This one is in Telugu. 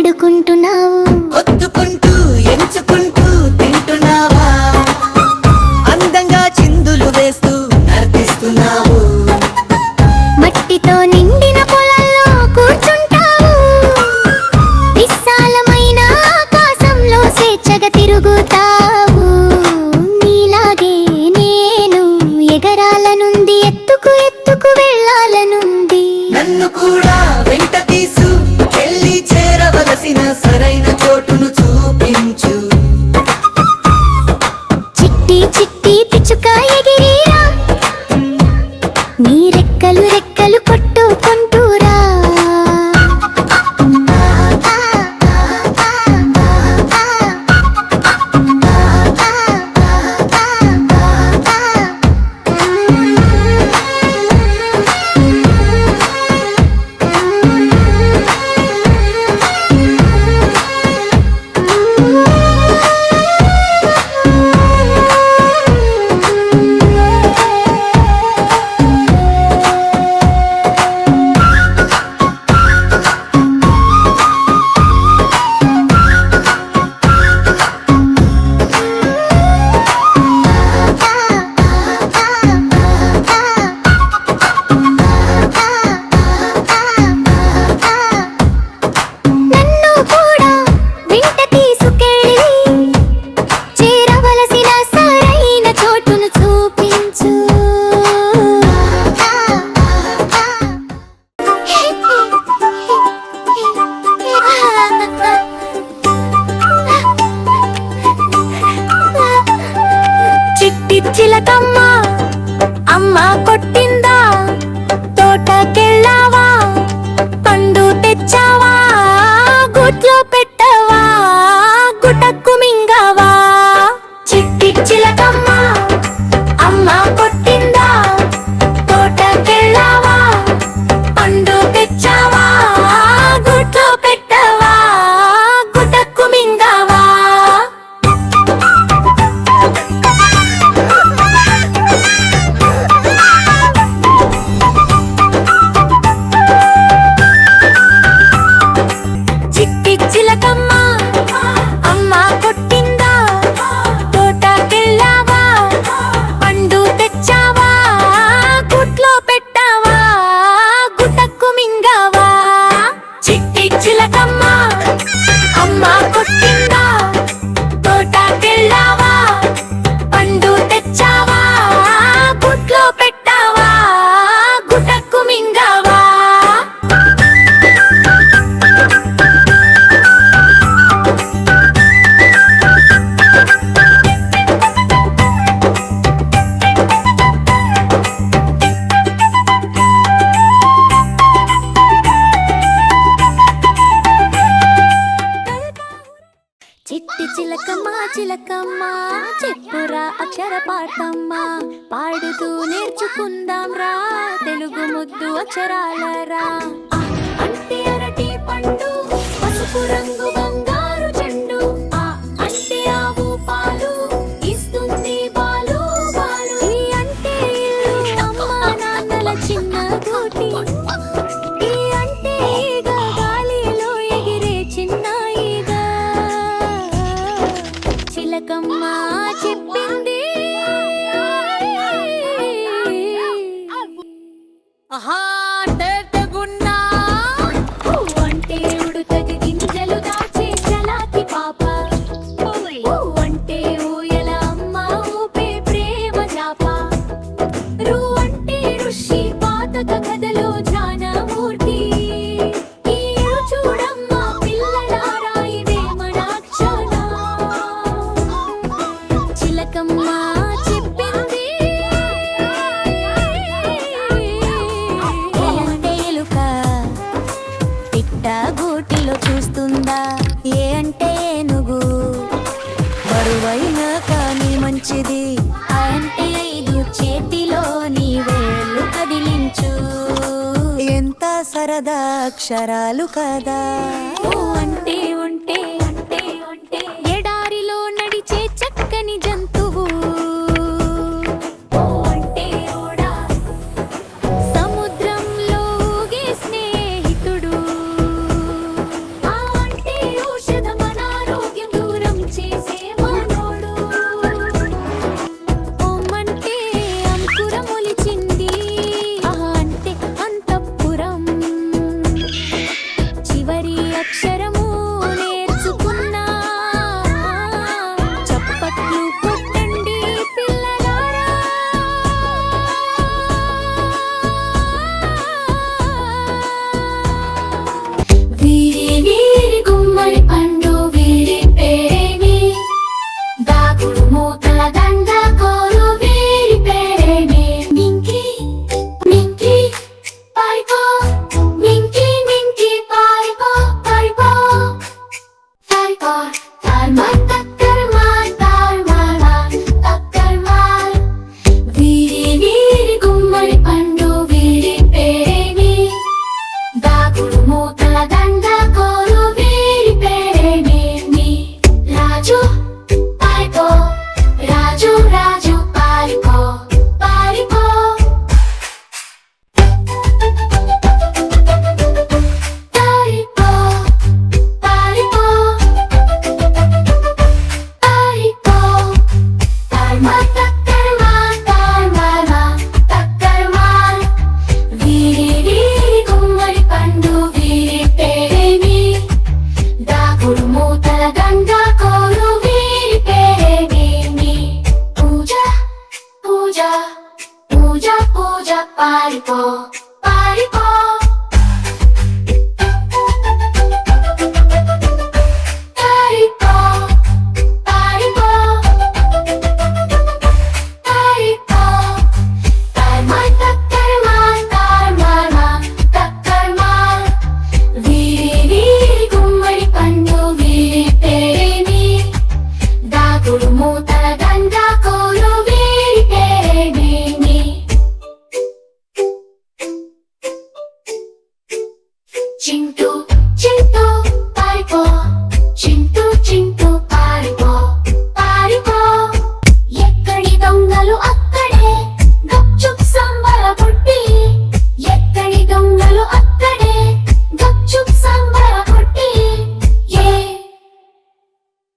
ఆడుకుంటున్నావు, ఒత్తుకుంటూ ఎంచుకుంటూ తింటున్నావా, అందంగా చిందులు వేస్తూ నర్తిస్తున్నావు, మట్టితో నిండిన పొలాల్లో కూర్చుంటావు, విశాలమైన ఆకాశంలో స్వేచ్ఛగా తిరుగుతావు. నీలాగే నేను ఎగరాలనుంది, ఎత్తుకు ఎత్తుకు వెళ్ళాలనుంది. నన్ను కూడా వెంట తీసు వెళ్ళి చేరవలసిన సరైన చోటును చూపించు. చిట్టి చిట్టి పిచ్చుక ఎగిరిరా, నీ రెక్కలు రెక్కలు కొట్టుకుంటూరా. చిలకమ్మ అమ్మ కొట్టిందా, తోటకెళ్ళావా, పండు తెచ్చావా, గుట్లో పెట్టవా, గుటక్కు మింగావా. చిట్టి చిలకమ్మ అమ్మ కొట్టిందా, తోటకెళ్ళావా, పండు తెచ్చావా, గుట్లో పెట్టవా, గుటక్కు మింగావా. చిట్టి చిలకమ్మ చిలకమ్మ చెప్పురా అక్షర పాఠమ్మా, పాడుతూ నేర్చుకుందాం రా తెలుగు ముద్దు అక్షరాలరా. అంటే అరటి పండు, పసుపు రంగు బంగారు చెండు, అంటే ఆవు పాలు ఇస్తుంది బాలు బాలు. ఈ అంటే ఇల్లు అమ్మ నాన్నల చిన్న గూటి, ఈ అంటే ఈగ గాలిలో ఎగిరే చిన్న ఈగ. చిలకమ్మ చెప్పింది అంటే ఉడుతది గింజలు దాచే చలాకి పాప, అంటే ఊయల అమ్మ ఊపే ప్రేమ జాప, రు అంటే ఋషి పాత కథలో జ్ఞానమూర్తి. ఈ చూడమ్మ పిల్లలారా ఇదే మన అక్షర. చిలకమ్మ చెప్పింది అంటే ఎలుక పిట్ట గూటిలో చూస్తుందా, ఏ అంటే ఏనుగు బరువైన కానీ మంచిది, అంటే 5 చేతిలో నీ వేళ్ళు కదిలించు. ఎంత సరదా అక్షరాలు కదా. అంటే ఉంటే అంటే ఉంటే ఎడారిలో నడిచే చక్కని జంతువు, అంటే ఓడా సముద్రంలో ఊగే స్నేహితుడు, అంటే తార్మార్ తక్కర్ మార్ తార్మార్ మార్ తక్కర్ మార్ వీరి వీరి గుమ్మడి పండు వీరి పేరేమి దాగుడు మూతల దండ కోరు వీరి పేరేమి రాజు పారిపో రాజు రాజు పారిపో పారిపో పారిపో పారిపో పారిపో తార్మార్ తక్కర్ మార్ తార్మార్ మార్ తక్కర్ మార్ వీరి వీరి గుమ్మడి పండు వీరి పేరేమి దాగుడు మూతల దండ కోరు వీరి పేరేమి పూజ పూజ పూజ పూజ పారిపో పారిపో పారిపో పారిపో పారిపో తార్మార్ తక్కర్ మార్ తార్మార్ మార్ తక్కర్ మార్ వీరి వీరి గుమ్మడి పండు వీరి పేరేమి దాగుడు మూతల దండ కోరు వీరి పేరేమి చింటూ